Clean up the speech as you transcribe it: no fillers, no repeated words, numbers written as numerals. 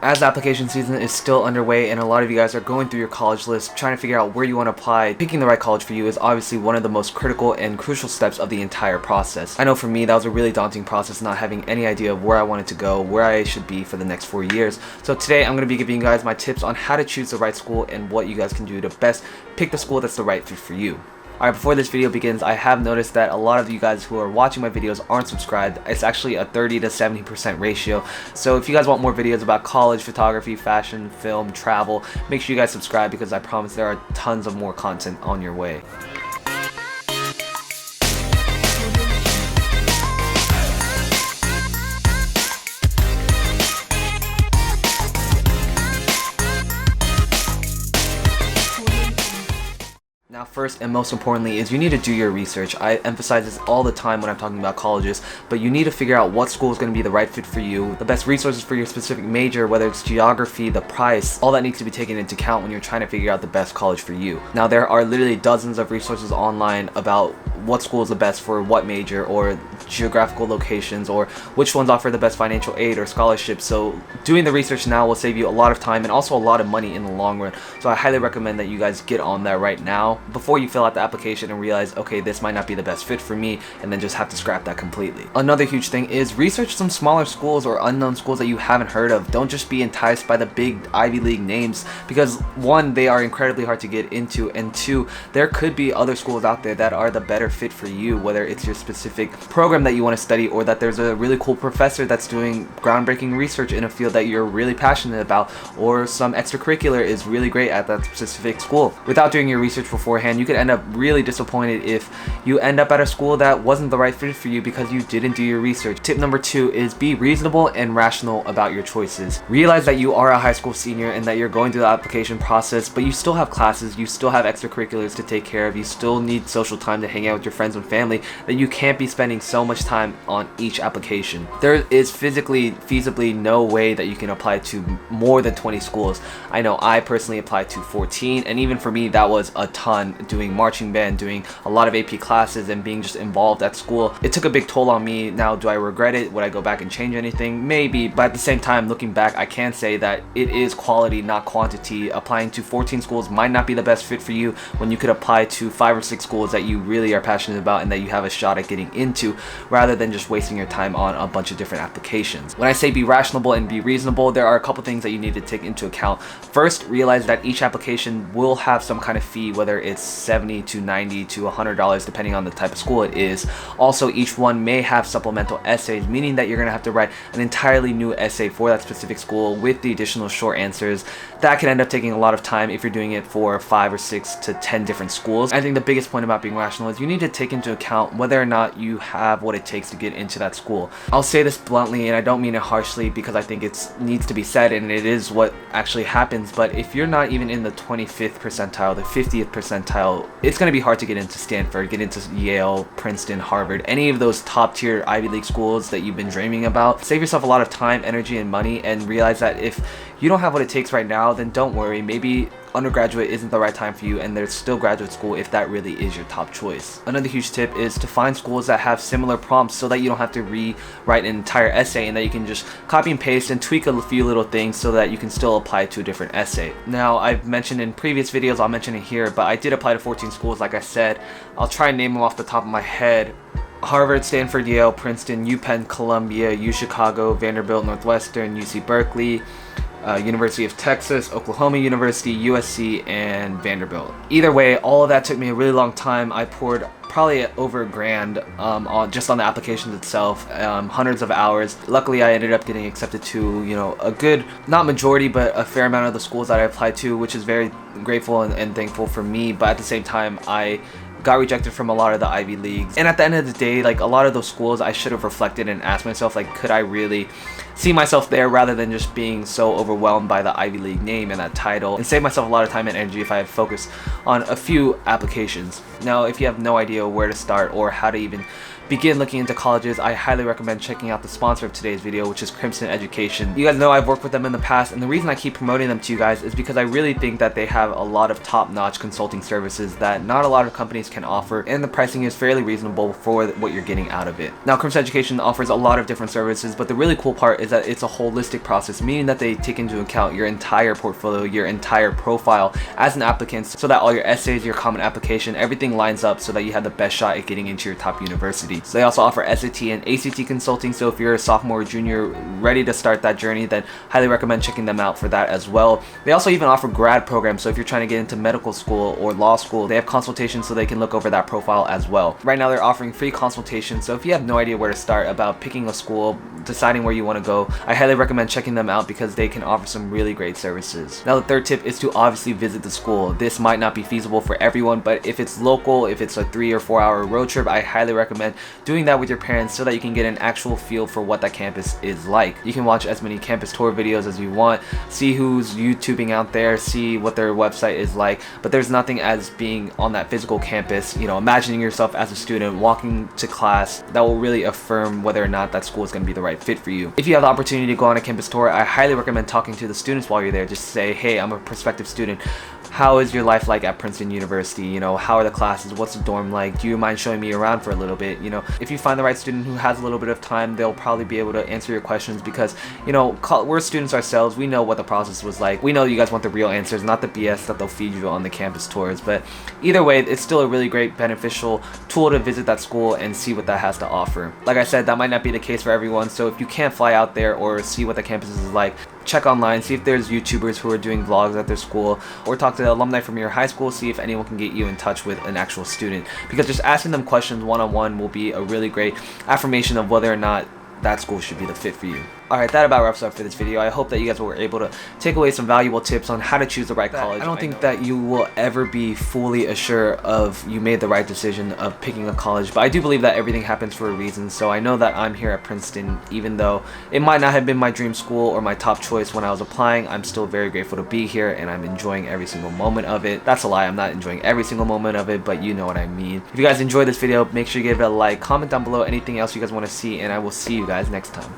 As application season is still underway and a lot of you guys are going through your college list, trying to figure out where you want to apply, picking the right college for you is obviously one of the most critical and crucial steps of the entire process. I know for me that was a really daunting process, not having any idea of where I wanted to go, where I should be for the next 4 years. So today I'm going to be giving you guys my tips on how to choose the right school and what you guys can do to best pick the school that's the right fit for you. Alright, before this video begins, I have noticed that a lot of you guys who are watching my videos aren't subscribed. It's actually a 30 to 70% ratio. So if you guys want more videos about college, photography, fashion, film, travel, make sure you guys subscribe because I promise there are tons of more content on your way. Now, first and most importantly is you need to do your research. I emphasize this all the time when I'm talking about colleges, but you need to figure out what school is going to be the right fit for you, the best resources for your specific major, whether it's geography, the price, all that needs to be taken into account when you're trying to figure out the best college for you. Now, there are literally dozens of resources online about what school is the best for what major, or geographical locations, or which ones offer the best financial aid or scholarships. So doing the research now will save you a lot of time and also a lot of money in the long run. So I highly recommend that you guys get on that right now before you fill out the application and realize, okay, this might not be the best fit for me, and then just have to scrap that completely. Another huge thing is research some smaller schools or unknown schools that you haven't heard of. Don't just be enticed by the big Ivy League names, because one, they are incredibly hard to get into, and two, there could be other schools out there that are the better fit for you, whether it's your specific program that you want to study, or that there's a really cool professor that's doing groundbreaking research in a field that you're really passionate about, or some extracurricular is really great at that specific school. Without doing your research beforehand, you could end up really disappointed if you end up at a school that wasn't the right fit for you because you didn't do your research. Tip number 2 is be reasonable and rational about your choices. Realize that you are a high school senior and that you're going through the application process, but you still have classes, you still have extracurriculars to take care of, you still need social time to hang out with your friends and family, that you can't be spending so much time on each application. There is feasibly no way that you can apply to more than 20 schools. I know I personally applied to 14, and even for me that was a ton, doing marching band, doing a lot of AP classes, and being just involved at school. It took a big toll on me. Now, do I regret it? Would I go back and change anything? Maybe, but at the same time, looking back, I can say that it is quality, not quantity. Applying to 14 schools might not be the best fit for you when you could apply to 5 or 6 schools that you really are passionate about and that you have a shot at getting into, rather than just wasting your time on a bunch of different applications. When I say be rational and be reasonable, there are a couple things that you need to take into account. First, realize that each application will have some kind of fee, whether it's $70 to $90 to $100 depending on the type of school it is. Also, each one may have supplemental essays, meaning that you're going to have to write an entirely new essay for that specific school with the additional short answers. That can end up taking a lot of time if you're doing it for 5 or 6 to 10 different schools. I think the biggest point about being rational is you need to take into account whether or not you have what it takes to get into that school. I'll say this bluntly, and I don't mean it harshly, because I think it needs to be said and it is what actually happens, but if you're not even in the 25th percentile, the 50th percentile, it's going to be hard to get into Stanford, get into Yale, Princeton, Harvard, any of those top tier Ivy League schools that you've been dreaming about. Save yourself a lot of time, energy, and money, and realize that if you don't have what it takes right now, then don't worry. Maybe undergraduate isn't the right time for you, and there's still graduate school if that really is your top choice. Another huge tip is to find schools that have similar prompts so that you don't have to rewrite an entire essay, and that you can just copy and paste and tweak a few little things so that you can still apply to a different essay. Now, I've mentioned in previous videos, I'll mention it here, but I did apply to 14 schools like I said. I'll try and name them off the top of my head. Harvard, Stanford, Yale, Princeton, UPenn, Columbia, U Chicago, Vanderbilt, Northwestern, UC Berkeley, University of Texas, Oklahoma University, USC, and Vanderbilt. Either way, all of that took me a really long time. I poured probably over $1,000 just on the applications itself, hundreds of hours. Luckily, I ended up getting accepted to, a good, not majority, but a fair amount of the schools that I applied to, which is very grateful and thankful for me. But at the same time, I got rejected from a lot of the Ivy Leagues. And at the end of the day, like, a lot of those schools, I should have reflected and asked myself, like, could I really see myself there, rather than just being so overwhelmed by the Ivy League name and that title, and save myself a lot of time and energy if I had focused on a few applications. Now, if you have no idea where to start or how to even begin looking into colleges, I highly recommend checking out the sponsor of today's video, which is Princeton Education. You guys know I've worked with them in the past, and the reason I keep promoting them to you guys is because I really think that they have a lot of top-notch consulting services that not a lot of companies can offer, and the pricing is fairly reasonable for what you're getting out of it. Now, Princeton Education offers a lot of different services, but the really cool part is that it's a holistic process, meaning that they take into account your entire portfolio, your entire profile as an applicant, so that all your essays, your common application, everything lines up so that you have the best shot at getting into your top university. So they also offer SAT and ACT consulting, so if you're a sophomore or junior ready to start that journey, then highly recommend checking them out for that as well. They also even offer grad programs, so if you're trying to get into medical school or law school, they have consultations so they can look over that profile as well. Right now they're offering free consultations, so if you have no idea where to start about picking a school, deciding where you want to go, I highly recommend checking them out because they can offer some really great services. Now, the third tip is to obviously visit the school. This might not be feasible for everyone, but if it's local, if it's a 3 or 4 hour road trip, I highly recommend doing that with your parents so that you can get an actual feel for what that campus is like. You can watch as many campus tour videos as you want, see who's YouTubing out there, see what their website is like, but there's nothing as being on that physical campus, you know, imagining yourself as a student walking to class, that will really affirm whether or not that school is going to be the right fit for you. If you have the opportunity to go on a campus tour, I highly recommend talking to the students while you're there. Just say, hey, I'm a prospective student. How is your life like at Princeton University? You know, how are the classes? What's the dorm like? Do you mind showing me around for a little bit? You know, if you find the right student who has a little bit of time, they'll probably be able to answer your questions because, you know, we're students ourselves. We know what the process was like. We know you guys want the real answers, not the BS that they'll feed you on the campus tours. But either way, it's still a really great, beneficial tool to visit that school and see what that has to offer. Like I said, that might not be the case for everyone. So if you can't fly out there or see what the campus is like, check online, see if there's YouTubers who are doing vlogs at their school, or talk to the alumni from your high school, see if anyone can get you in touch with an actual student, because just asking them questions one-on-one will be a really great affirmation of whether or not that school should be the fit for you. Alright, that about wraps up for this video. I hope that you guys were able to take away some valuable tips on how to choose the right college. I don't think that you will ever be fully assured of you made the right decision of picking a college, but I do believe that everything happens for a reason. So I know that I'm here at Princeton, even though it might not have been my dream school or my top choice when I was applying. I'm still very grateful to be here, and I'm enjoying every single moment of it. That's a lie, I'm not enjoying every single moment of it, but you know what I mean. If you guys enjoyed this video, make sure you give it a like, comment down below anything else you guys want to see, and I will see you guys next time.